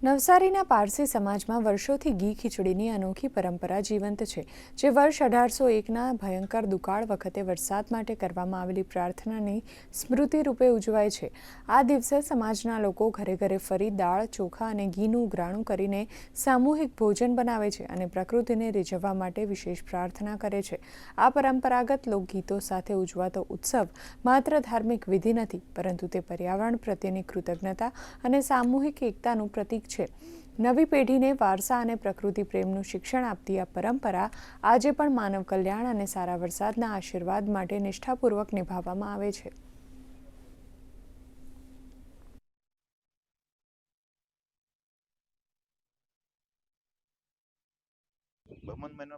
નવસારીના પારસી સમાજમાં વર્ષોથી ઘી ખીચડીની અનોખી પરંપરા જીવંત છે, જે વર્ષ 1801ના ભયંકર દુકાળ વખતે વરસાદ માટે કરવામાં આવેલી પ્રાર્થનાની સ્મૃતિ રૂપે ઉજવાય છે. આ દિવસે સમાજના લોકો ઘરે ઘરે ફરી દાળ, ચોખા અને ઘીનું ઉઘરાણું કરીને સામૂહિક ભોજન બનાવે છે અને પ્રકૃતિને રીઝવવા માટે વિશેષ પ્રાર્થના કરે છે. આ પરંપરાગત લોકગીતો સાથે ઉજવાતો ઉત્સવ માત્ર ધાર્મિક વિધિ નથી, પરંતુ તે પર્યાવરણ પ્રત્યેની કૃતજ્ઞતા અને સામૂહિક એકતાનું પ્રતીક છે. નવી પેઢીને વારસા અને પ્રકૃતિ પ્રેમનું શિક્ષણ આપતી આ પરંપરા આજે પણ માનવ કલ્યાણ અને સારા વરસાદના આશીર્વાદ માટે નિષ્ઠાપૂર્વક નિભાવવામાં આવે છે.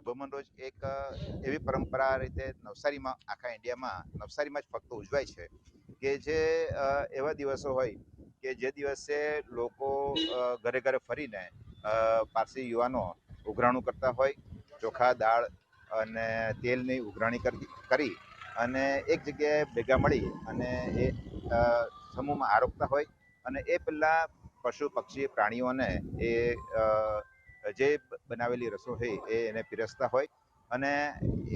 બમન રોજ એક એવી પરંપરા રીતે નવસારીમાં, આખા ઇન્ડિયામાં નવસારીમાં જ ફક્ત ઉજવાય છે કે જે એવા દિવસો હોય કે જે દિવસે લોકો ઘરે ઘરે ફરીને પારસી યુવાનો ઉઘરાણું કરતા હોય, ચોખા, દાળ અને તેલની ઉઘરાણી કરી અને એક જગ્યાએ ભેગા મળી અને એ સમૂહમાં આરોગતા હોય અને એ પહેલાં પશુ પક્ષી પ્રાણીઓને એ જે બનાવેલી રસો હોય એને પીરસતા હોય. અને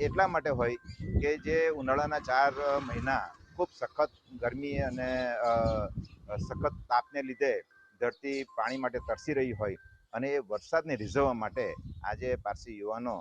એટલા માટે હોય કે જે ઉનાળાના 4 મહિના ખૂબ સખત ગરમી અને સખત તાપને લીધે ધરતી પાણી માટે તરસી રહી હોય અને એ વરસાદને રીઝવવા માટે આજે પારસી યુવાનો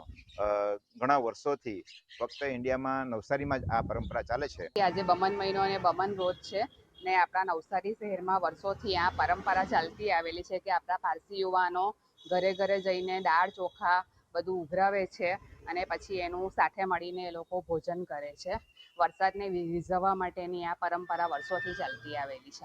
ઘણા વર્ષોથી ફક્ત ઇન્ડિયામાં નવસારીમાં જ આ પરંપરા ચાલે છે. આજે બમન મહિનો અને બમન રોજ છે ને આપણા નવસારી શહેરમાં વર્ષોથી આ પરંપરા ચાલતી આવેલી છે કે આપણા પારસી યુવાનો ઘરે ઘરે જઈને દાળ, ચોખા બધું ઉઘરાવે છે અને પછી એનું સાથે મળીને એ લોકો ભોજન કરે છે. વરસાદને રીઝવવા માટેની આ પરંપરા વર્ષોથી ચાલતી આવેલી છે.